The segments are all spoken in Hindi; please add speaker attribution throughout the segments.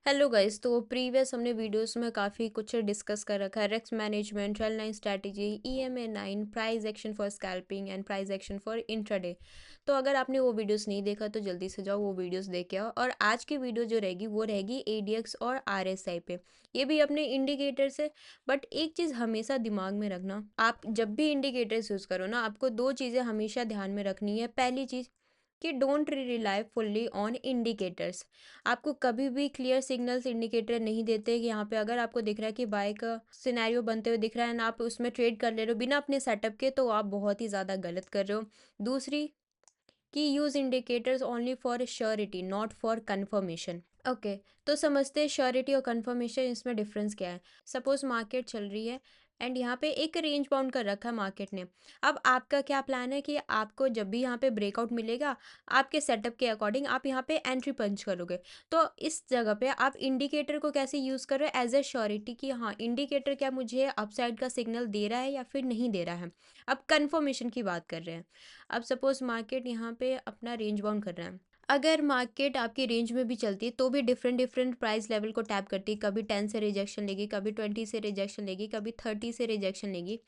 Speaker 1: Hello guys. तो प्रीवियस हमने वीडियोस में काफ़ी कुछ डिस्कस कर रखा है। Risk management, trail line strategy, EMA 9, price action for scalping and price action for intraday. तो अगर आपने वो वीडियोस नहीं देखा तो जल्दी से जाओ वो वीडियोस देख के आओ। और आज की वीडियो जो रहेगी वो रहेगी ADX और RSI पे। ये भी अपने इंडिकेटर से। बट एक चीज़ हमेशा दिमाग में रखना, आप जब भी इंडिकेटर्स यूज़ करो ना, आपको दो चीज़ें हमेशा ध्यान में रखनी है। पहली चीज़ कि don't rely fully on indicators. आपको कभी भी क्लियर सिग्नल्स इंडिकेटर नहीं देते कि यहाँ पे अगर आपको दिख रहा है कि बाय का सिनेरियो बनते हुए दिख रहा है ना, आप उसमें ट्रेड कर ले रहे हो बिना अपने सेटअप के, तो आप बहुत ही ज़्यादा गलत कर रहे हो। दूसरी, कि use indicators only for surety not for confirmation. Okay, तो समझते हैं श्योरिटी और कंफर्मेशन इसमें डिफरेंस क्या है। सपोज मार्केट चल रही है एंड यहाँ पे एक रेंज बाउंड कर रखा है मार्केट ने। अब आपका क्या प्लान है कि आपको जब भी यहाँ पे ब्रेकआउट मिलेगा, आपके सेटअप के अकॉर्डिंग आप यहाँ पे एंट्री पंच करोगे। तो इस जगह पे आप इंडिकेटर को कैसे यूज़ करो एज ए श्योरिटी कि हाँ, इंडिकेटर क्या मुझे अपसाइड का सिग्नल दे रहा है या फिर नहीं दे रहा है। अब कंफर्मेशन की बात कर रहे हैं। अब सपोज मार्केट यहाँ पे अपना रेंज बाउंड कर रहा है। अगर मार्केट आपकी रेंज में भी चलती है तो भी डिफरेंट डिफरेंट प्राइस लेवल को टैप करती है। कभी 10 से रिजेक्शन लेगी, कभी 20 से रिजेक्शन लेगी, कभी 30 से रिजेक्शन लेगी।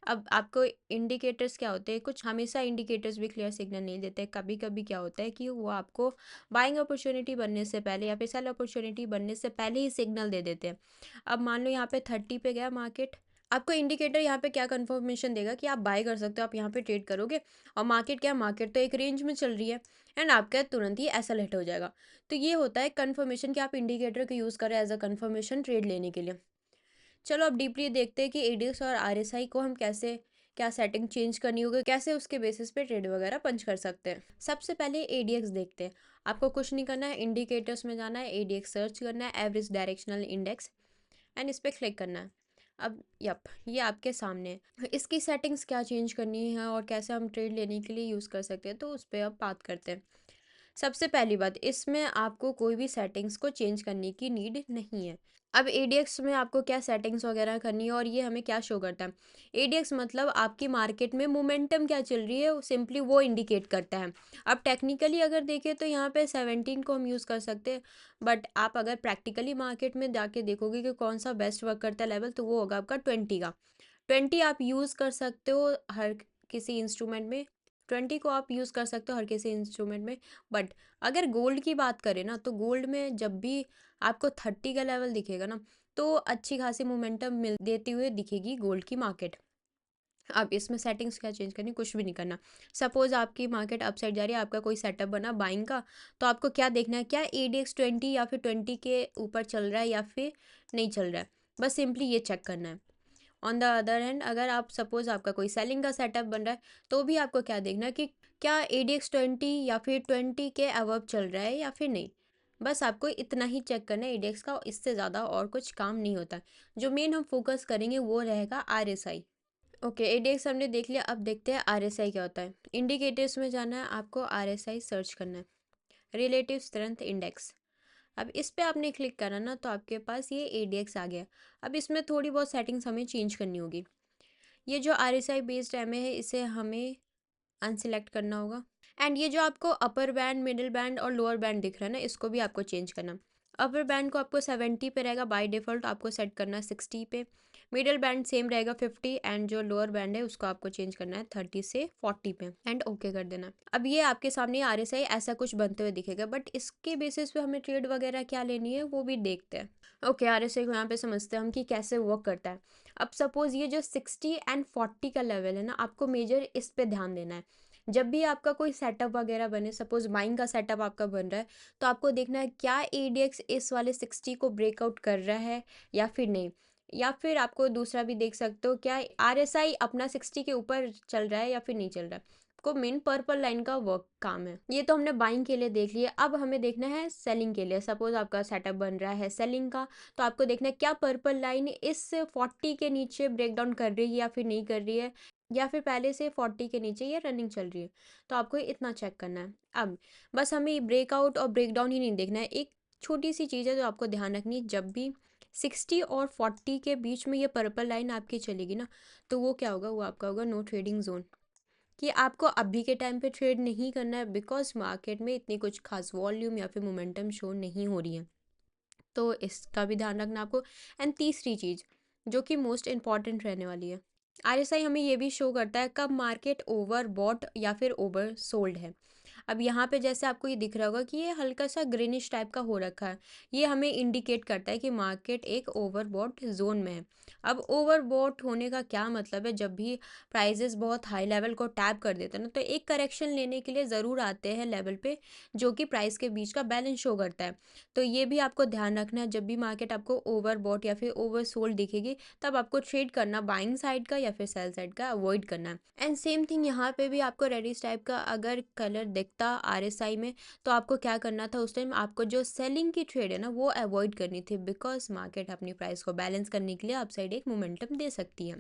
Speaker 1: अब आपको इंडिकेटर्स क्या होते हैं, कुछ हमेशा इंडिकेटर्स भी क्लियर सिग्नल नहीं देते। कभी कभी क्या होता है कि वो आपको बाइंग अपॉर्चुनिटी बनने से पहले या फिर सेल अपॉर्चुनिटी बनने से पहले ही सिग्नल दे देते हैं। अब मान लो यहाँ पे 30 पे गया मार्केट, आपको इंडिकेटर यहाँ पे क्या कंफर्मेशन देगा कि आप बाय कर सकते हो, आप यहाँ पे ट्रेड करोगे। और मार्केट क्या, मार्केट तो एक रेंज में चल रही है एंड आपका तुरंत ही ऐसा लेट हो जाएगा। तो ये होता है कंफर्मेशन कि आप इंडिकेटर को यूज़ करें एज अ कंफर्मेशन ट्रेड लेने के लिए। चलो अब डीपली देखते हैं कि एडीएक्स और आरएसआई को हम कैसे, क्या सेटिंग चेंज करनी होगी, कैसे उसके बेसिस पे ट्रेड वगैरह पंच कर सकते हैं। सबसे पहले एडीएक्स देखते हैं। आपको कुछ नहीं करना है, इंडिकेटर्स में जाना है, एडीएक्स सर्च करना है, एवरेज डायरेक्शनल इंडेक्स, एंड इस पर क्लिक करना है। अब यप, ये आपके सामने है। इसकी सेटिंग्स क्या चेंज करनी है और कैसे हम ट्रेड लेने के लिए यूज़ कर सकते हैं, तो उस पर अब बात करते हैं। सबसे पहली बात, इसमें आपको कोई भी सेटिंग्स को चेंज करने की नीड नहीं है। अब एडीएक्स में आपको क्या सेटिंग्स वगैरह करनी है और ये हमें क्या शो करता है। एडीएक्स मतलब आपकी मार्केट में मोमेंटम क्या चल रही है, सिंपली वो इंडिकेट करता है। अब टेक्निकली अगर देखें तो यहाँ पे 17 को हम यूज़ कर सकते हैं। बट आप अगर प्रैक्टिकली मार्केट में जाके देखोगे कि कौन सा बेस्ट वर्क करता है लेवल, तो वो होगा आपका 20 का। 20 आप यूज़ कर सकते हो हर किसी इंस्ट्रूमेंट में। 20 को आप यूज़ कर सकते हो हर किसी इंस्ट्रूमेंट में। बट अगर गोल्ड की बात करें ना, तो गोल्ड में जब भी आपको 30 का लेवल दिखेगा ना, तो अच्छी खासी मोमेंटम मिल देती हुए दिखेगी गोल्ड की मार्केट। अब इसमें सेटिंग्स क्या चेंज करनी, कुछ भी नहीं करना। सपोज आपकी मार्केट अपसाइड जा रही है, आपका कोई सेटअप बना बाइंग का, तो आपको क्या देखना है, क्या ADX 20 या फिर 20 के ऊपर चल रहा है या फिर नहीं चल रहा है। बस सिंपली ये चेक करना है। ऑन द अदर हैंड, अगर आप सपोज आपका कोई सेलिंग का सेटअप बन रहा है, तो भी आपको क्या देखना है कि क्या ADX 20 या फिर 20 के अबव चल रहा है या फिर नहीं। बस आपको इतना ही चेक करना है ADX का, इससे ज़्यादा और कुछ काम नहीं होता। जो मेन हम फोकस करेंगे वो रहेगा RSI। ओके, ADX हमने देख लिया, अब देखते हैं RSI क्या होता है। इंडिकेटर्स में जाना है, आपको RSI सर्च करना है, रिलेटिव स्ट्रेंथ इंडेक्स। अब इस पे आपने क्लिक करा ना, तो आपके पास ये ADX आ गया। अब इसमें थोड़ी बहुत सेटिंग्स हमें चेंज करनी होगी। ये जो RSI बेस्ड एमए है, इसे हमें अनसिलेक्ट करना होगा। एंड ये जो आपको अपर बैंड, मिडिल बैंड और लोअर बैंड दिख रहा है ना, इसको भी आपको चेंज करना। अपर बैंड को आपको 70 पे रहेगा, बाय डिफ़ॉल्ट आपको सेट करना है 60 पे। मिडिल बैंड सेम रहेगा 50, एंड जो लोअर बैंड है उसको आपको चेंज करना है 30 से 40 पे, एंड ओके कर देना। अब ये आपके सामने RSI ऐसा कुछ बनते हुए दिखेगा, बट इसके बेसिस पे हमें ट्रेड वगैरह क्या लेनी है वो भी देखते हैं। ओके, RSI को यहाँ पे समझते हैं हम कि कैसे वर्क करता है। अब सपोज ये जो 60 एंड 40 का लेवल है ना, आपको मेजर इस पे ध्यान देना है। जब भी आपका कोई सेटअप वगैरह बने, सपोज बाइंग का सेटअप आपका बन रहा है, तो आपको देखना है क्या ADX इस वाले 60 को ब्रेकआउट कर रहा है या फिर नहीं। या फिर आपको दूसरा भी देख सकते हो, क्या RSI अपना 60 के ऊपर चल रहा है या फिर नहीं चल रहा है। को मेन पर्पल लाइन का वर्क काम है। ये तो हमने बाइंग के लिए देख लिया, अब हमें देखना है सेलिंग के लिए। सपोज आपका सेटअप बन रहा है सेलिंग का, तो आपको देखना है क्या पर्पल लाइन इस 40 के नीचे ब्रेक डाउन कर रही है या फिर नहीं कर रही है, या फिर पहले से 40 के नीचे ये रनिंग चल रही है। तो आपको इतना चेक करना है। अब बस हमें ब्रेकआउट और ब्रेक डाउन ही नहीं देखना है। एक छोटी सी चीज़ है जो आपको ध्यान रखनी है, जब भी 60 और 40 के बीच में ये पर्पल लाइन आपकी चलेगी ना, तो वो क्या होगा, वो आपका होगा नो ट्रेडिंग जोन। कि आपको अभी के टाइम पे ट्रेड नहीं करना है, बिकॉज मार्केट में इतनी कुछ खास वॉल्यूम या फिर मोमेंटम शो नहीं हो रही है। तो इसका भी ध्यान रखना आपको। एंड तीसरी चीज़ जो कि मोस्ट इम्पॉर्टेंट रहने वाली है, आरएसआई हमें ये भी शो करता है कब मार्केट ओवर बॉट या फिर ओवर सोल्ड है। अब यहाँ पे जैसे आपको ये दिख रहा होगा कि ये हल्का सा ग्रीनिश टाइप का हो रखा है, ये हमें इंडिकेट करता है कि मार्केट एक ओवरबॉट जोन में है। अब ओवरबॉट होने का क्या मतलब है, जब भी प्राइजेस बहुत हाई लेवल को टैप कर देते हैं ना, तो एक करेक्शन लेने के लिए ज़रूर आते हैं लेवल पे जो कि प्राइस के बीच का बैलेंस शो करता है। तो ये भी आपको ध्यान रखना है, जब भी मार्केट आपको ओवरबॉट या फिर ओवर सोल्ड दिखेगी तब आपको ट्रेड करना बाइंग साइड का या फिर सेल साइड का अवॉइड करना है। एंड सेम थिंग यहाँ पे भी आपको रेडिश टाइप का अगर कलर दिखता आरएसआई में, तो आपको क्या करना था उस टाइम, आपको जो सेलिंग की ट्रेड है ना वो अवॉइड करनी थी, बिकॉज मार्केट अपनी प्राइस को बैलेंस करने के लिए अपसाइड एक मोमेंटम दे सकती है।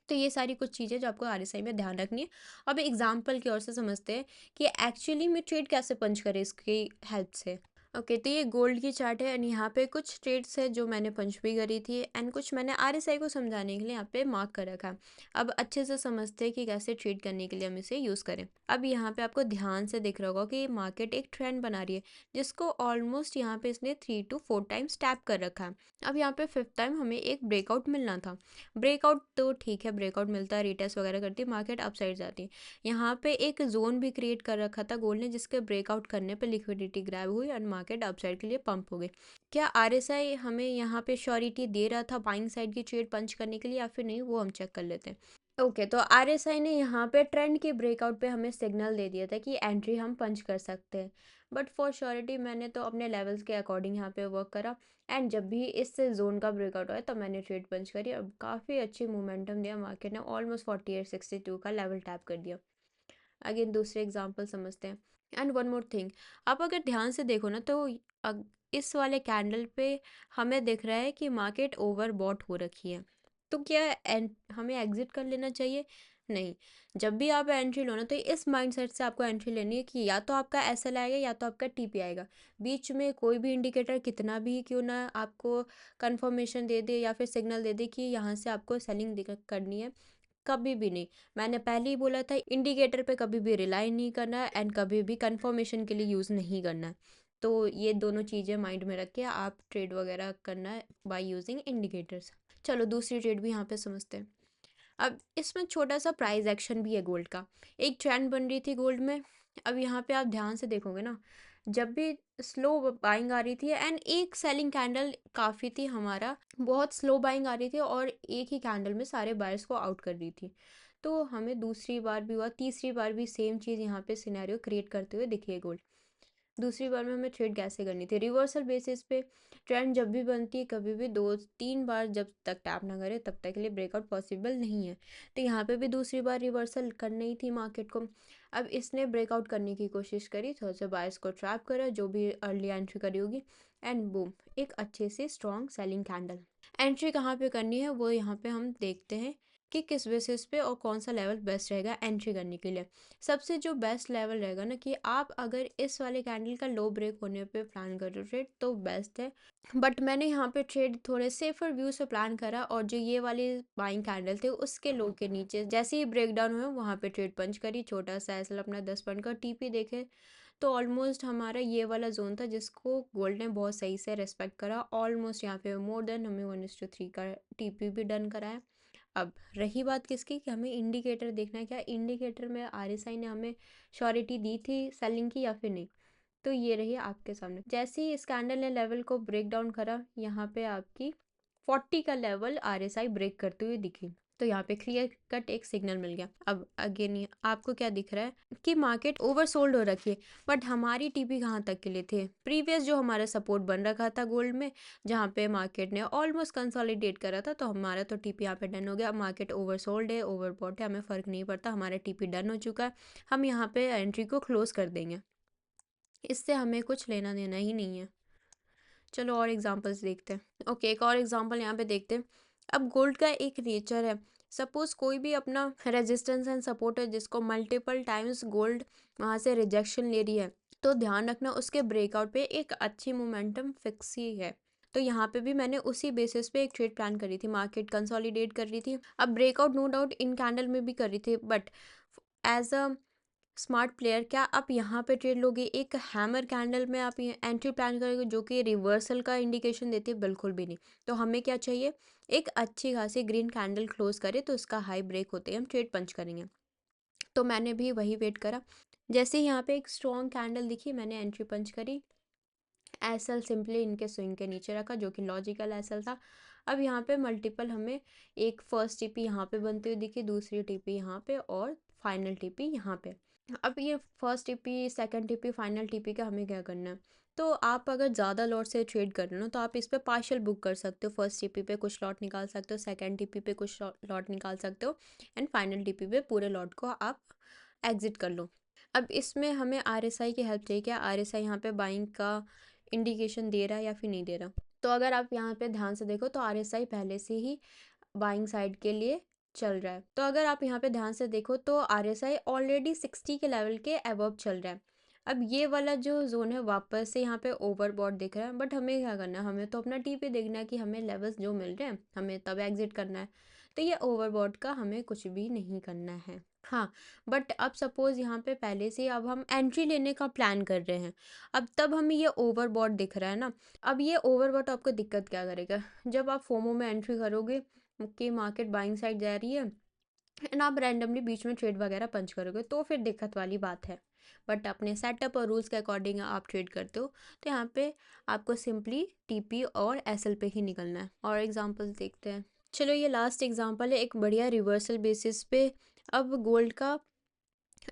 Speaker 1: तो ये सारी कुछ चीज़ें जो आपको आरएसआई में ध्यान रखनी है। अब एग्जाम्पल की ओर से समझते हैं कि एक्चुअली में ट्रेड कैसे पंच करें इसकी हेल्प से। ओके, तो ये गोल्ड की चार्ट है एंड यहाँ पे कुछ ट्रेड्स है जो मैंने पंच भी करी थी एंड कुछ मैंने आरएसआई को समझाने के लिए यहाँ पे मार्क कर रखा है। अब अच्छे से समझते हैं कि कैसे ट्रेड करने के लिए हम इसे यूज़ करें। अब यहाँ पे आपको ध्यान से दिख रहा होगा कि मार्केट एक ट्रेंड बना रही है जिसको ऑलमोस्ट यहाँ पे इसने 3 to 4 टाइम्स टैप कर रखा है। अब यहाँ पे 5th टाइम हमें एक ब्रेकआउट मिलना था। ब्रेकआउट तो ठीक है, ब्रेकआउट मिलता है, रिटेस्ट वगैरह करती है, मार्केट अपसाइड जाती है। यहाँ पे एक जोन भी क्रिएट कर रखा था गोल्ड ने जिसके ब्रेकआउट करने पे लिक्विडिटी ग्रैब हुई और मार्केट अपसाइड के लिए पंप हो गई। क्या आरएसआई हमें यहाँ पे श्योरिटी दे रहा था बाइंग साइड की ट्रेड पंच करने के लिए या फिर नहीं, वो हम चेक कर लेते हैं। ओके, तो आरएसआई ने यहाँ पे ट्रेंड के ब्रेकआउट पे हमें सिग्नल दे दिया था कि एंट्री हम पंच कर सकते हैं, बट फॉर श्योरिटी मैंने तो अपने लेवल्स के अकॉर्डिंग यहाँ पे वर्क करा एंड जब भी इस जोन का ब्रेकआउट हुआ तब मैंने ट्रेड पंच करी। अब काफ़ी अच्छी मोमेंटम दिया, मार्केट ने ऑलमोस्ट 4862 का लेवल टैप कर दिया। अगेन दूसरे एग्जांपल समझते हैं। एंड वन मोर थिंग, आप अगर ध्यान से देखो ना तो इस वाले कैंडल पे हमें दिख रहा है कि मार्केट ओवर बॉट हो रखी है। तो क्या हमें एग्जिट कर लेना चाहिए? नहीं। जब भी आप एंट्री लो ना तो इस माइंडसेट से आपको एंट्री लेनी है कि या तो आपका एसएल आएगा या तो आपका टीपी आएगा। बीच में कोई भी इंडिकेटर कितना भी क्यों ना आपको कंफर्मेशन दे दे या फिर सिग्नल दे दे कि यहाँ से आपको सेलिंग करनी है, कभी भी नहीं। मैंने पहले ही बोला था इंडिकेटर पे कभी भी रिलाई नहीं करना है एंड कभी भी कंफर्मेशन के लिए यूज़ नहीं करना है। तो ये दोनों चीज़ें माइंड में रख के आप ट्रेड वगैरह करना है बाय यूजिंग इंडिकेटर्स। चलो दूसरी ट्रेड भी यहाँ पे समझते हैं। अब इसमें छोटा सा प्राइस एक्शन भी है गोल्ड का, एक ट्रेंड बन रही थी गोल्ड में। अब यहाँ पे आप ध्यान से देखोगे ना, जब भी स्लो बाइंग आ रही थी एंड एक सेलिंग कैंडल काफ़ी थी, हमारा बहुत स्लो बाइंग आ रही थी और एक ही कैंडल में सारे बायर्स को आउट कर रही थी। तो हमें दूसरी बार भी हुआ, तीसरी बार भी सेम चीज़ यहाँ पे सिनेरियो क्रिएट करते हुए दिखिए गोल्ड। दूसरी बार में हमें ट्रेड कैसे करनी थी, रिवर्सल बेसिस पे ट्रेंड जब भी बनती है कभी भी 2-3 बार जब तक टैप ना करे तब तक के लिए ब्रेकआउट पॉसिबल नहीं है। तो यहाँ पे भी दूसरी बार रिवर्सल करनी ही थी मार्केट को। अब इसने ब्रेकआउट करने की कोशिश करी, थोड़ा सा बायर्स को ट्रैप करा जो भी अर्ली एंट्री करी होगी एंड बूम, एक अच्छे से स्ट्रॉन्ग सेलिंग कैंडल। एंट्री कहाँ पे करनी है वो यहाँ पे हम देखते हैं कि किस बेसिस पे और कौन सा लेवल बेस्ट रहेगा एंट्री करने के लिए। सबसे जो बेस्ट लेवल रहेगा ना कि आप अगर इस वाले कैंडल का लो ब्रेक होने पे प्लान कर रहे हो ट्रेड तो बेस्ट है। बट मैंने यहाँ पे ट्रेड थोड़े सेफर व्यू से प्लान करा और जो ये वाले बाइंग कैंडल थे उसके लो के नीचे जैसे ही ब्रेक डाउन हुआ वहाँ पे ट्रेड पंच करी, छोटा सा ऐसा अपना 10 पॉइंट का टीपी देखे तो ऑलमोस्ट हमारा ये वाला जोन था जिसको गोल्ड ने बहुत सही से रेस्पेक्ट करा। ऑलमोस्ट यहाँ पे मोर देन हमें 1:3 का टीपी भी डन करा है। अब रही बात किसकी कि हमें इंडिकेटर देखना है, क्या इंडिकेटर में आरएसआई ने हमें श्योरिटी दी थी सेलिंग की या फिर नहीं। तो ये रही आपके सामने, जैसे ही इस कैंडल ने लेवल को ब्रेक डाउन करा यहाँ पे आपकी 40 का लेवल आरएसआई ब्रेक करते हुए दिखी। तो यहाँ पे क्लियर कट एक सिग्नल मिल गया। अब अगेन आपको क्या दिख रहा है कि मार्केट ओवरसोल्ड हो रखी है, बट हमारी टीपी कहाँ तक के लिए थे, प्रीवियस जो हमारा सपोर्ट बन रखा था गोल्ड में जहाँ पे मार्केट ने ऑलमोस्ट कंसोलिडेट करा था, तो हमारा तो टीपी यहाँ पे डन हो गया। मार्केट ओवरसोल्ड है ओवरबॉट है हमें फ़र्क नहीं पड़ता, हमारा टीपी डन हो चुका है। हम यहाँ पे एंट्री को क्लोज कर देंगे, इससे हमें कुछ लेना देना ही नहीं है। चलो और एग्जांपल्स देखते हैं। ओके, एक और एग्जांपल यहाँ पे देखते हैं। अब गोल्ड का एक नेचर है, सपोज कोई भी अपना रेजिस्टेंस एंड सपोर्ट है जिसको मल्टीपल टाइम्स गोल्ड वहाँ से रिजेक्शन ले रही है, तो ध्यान रखना उसके ब्रेकआउट पे एक अच्छी मोमेंटम फिक्स ही है। तो यहाँ पे भी मैंने उसी बेसिस पे एक ट्रेड प्लान करी थी, मार्केट कंसोलिडेट कर रही थी। अब ब्रेकआउट नो डाउट इन कैंडल में भी कर रही थी, but as a smart player, क्या आप यहाँ पे ट्रेड लोगे? एक हैमर कैंडल में आप ये एंट्री प्लान करोगे जो कि रिवर्सल का इंडिकेशन देती है? बिल्कुल भी नहीं। तो हमें क्या चाहिए, एक अच्छी खासी ग्रीन कैंडल क्लोज करे तो उसका हाई ब्रेक होते ही हम ट्रेड पंच करेंगे। तो मैंने भी वही वेट करा। जैसे ही यहाँ पे एक स्ट्रॉन्ग कैंडल दिखी, मैंने एंट्री पंच करी। एसएल सिंपली इनके स्विंग के नीचे रखा, जो कि लॉजिकल एसएल था। अब यहाँ पे मल्टीपल हमें एक फर्स्ट टीपी यहाँ पे बनती हुई दिखी, दूसरी टीपी यहाँ पे और फाइनल टीपी यहाँ पे। अब ये first TP, second TP, final TP का हमें क्या करना है? तो आप अगर ज़्यादा लॉट से ट्रेड कर रहे हो तो आप इस पे पार्शियल बुक कर सकते हो। फर्स्ट टीपी पे कुछ लॉट निकाल सकते हो, सेकंड टीपी पे कुछ लॉट निकाल सकते हो, एंड फाइनल टीपी पे पूरे लॉट को आप एग्जिट कर लो। अब इसमें हमें आरएसआई की हेल्प चाहिए। क्या आरएसआई यहाँ पे बाइंग का इंडिकेशन दे रहा है या फिर नहीं दे रहा? तो अगर आप यहाँ पे ध्यान से देखो तो आरएसआई पहले से ही बाइंग साइड के लिए चल रहा है। तो अगर आप यहाँ पे ध्यान से देखो तो आरएसआई ऑलरेडी 60 के लेवल के अबव चल रहा है। अब ये वाला जो जोन है वापस से यहाँ पे ओवरबॉट दिख रहा है, बट हमें क्या करना है, हमें तो अपना टी पे देखना है कि हमें लेवल्स जो मिल रहे हैं हमें तब एग्जिट करना है। तो ये ओवरबॉट का हमें कुछ भी नहीं करना है। हाँ, बट अब सपोज यहाँ पे पहले से अब हम एंट्री लेने का प्लान कर रहे हैं, अब तब हमें ये ओवरबॉट दिख रहा है ना। अब ये ओवरबॉट आपको दिक्कत क्या करेगा, जब आप फोमो में एंट्री करोगे कि मार्केट बाइंग साइड जा रही है एंड आप रैंडमली बीच में ट्रेड वगैरह पंच करोगे तो फिर दिक्कत वाली बात है। बट अपने सेटअप और रूल्स के अकॉर्डिंग आप ट्रेड करते हो तो यहाँ पे आपको सिंपली टीपी और एसएल पे ही निकलना है। और एग्जांपल्स देखते हैं। चलो ये लास्ट एग्जांपल है एक बढ़िया रिवर्सल बेसिस पे। अब गोल्ड का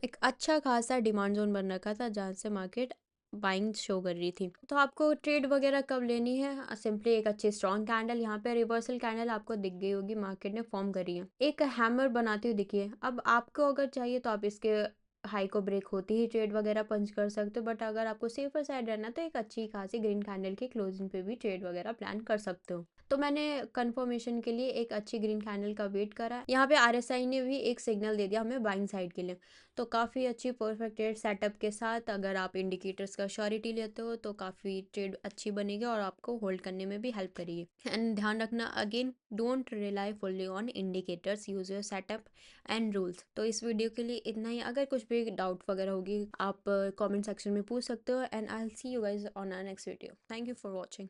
Speaker 1: एक अच्छा खासा डिमांड जोन बन रखा था जहाँ से मार्केट बाइंग शो कर रही थी। तो आपको ट्रेड वगैरह कब लेनी है? सिंपली एक अच्छी स्ट्रॉन्ग कैंडल, यहाँ पे रिवर्सल कैंडल आपको दिख गई होगी, मार्केट ने फॉर्म करी है, एक हैमर बनाती हुई दिखी है। अब आपको अगर चाहिए तो आप इसके हाई को ब्रेक होती ही ट्रेड वगैरह पंच कर सकते हो, बट अगर आपको सेफर साइड रहना तो एक अच्छी खासी ग्रीन कैंडल की क्लोजिंग पे भी ट्रेड वगैरह प्लान कर सकते हो। तो मैंने कंफर्मेशन के लिए एक अच्छी ग्रीन कैंडल का वेट करा। यहाँ पे आरएसआई ने भी एक सिग्नल दे दिया हमें बाइंग साइड के लिए। तो काफ़ी अच्छी परफेक्ट ट्रेड सेटअप के साथ अगर आप इंडिकेटर्स का श्योरिटी लेते हो तो काफ़ी ट्रेड अच्छी बनेगी और आपको होल्ड करने में भी हेल्प करेगी। एंड ध्यान रखना again, don't rely fully on indicators, use your setup and rules. तो इस वीडियो के लिए इतना ही। अगर कुछ भी डाउट वगैरह होगी आप कमेंट सेक्शन में पूछ सकते हो, and I will see you guys on our next video. Thank you for watching.